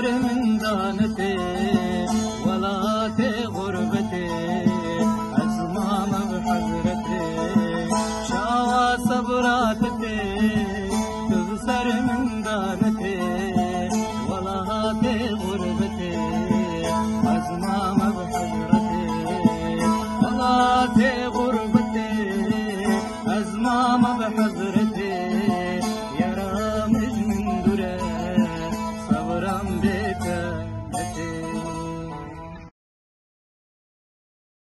سر من دانتي ولاتي غربتي أزمام بحضرتي شاوى صبراتتي سر من دانتي ولاتي غربتي أزمام بحضرتي ولاتي غربتي أزمام بحضرتي يا رامج من دره صبرم بيتنتي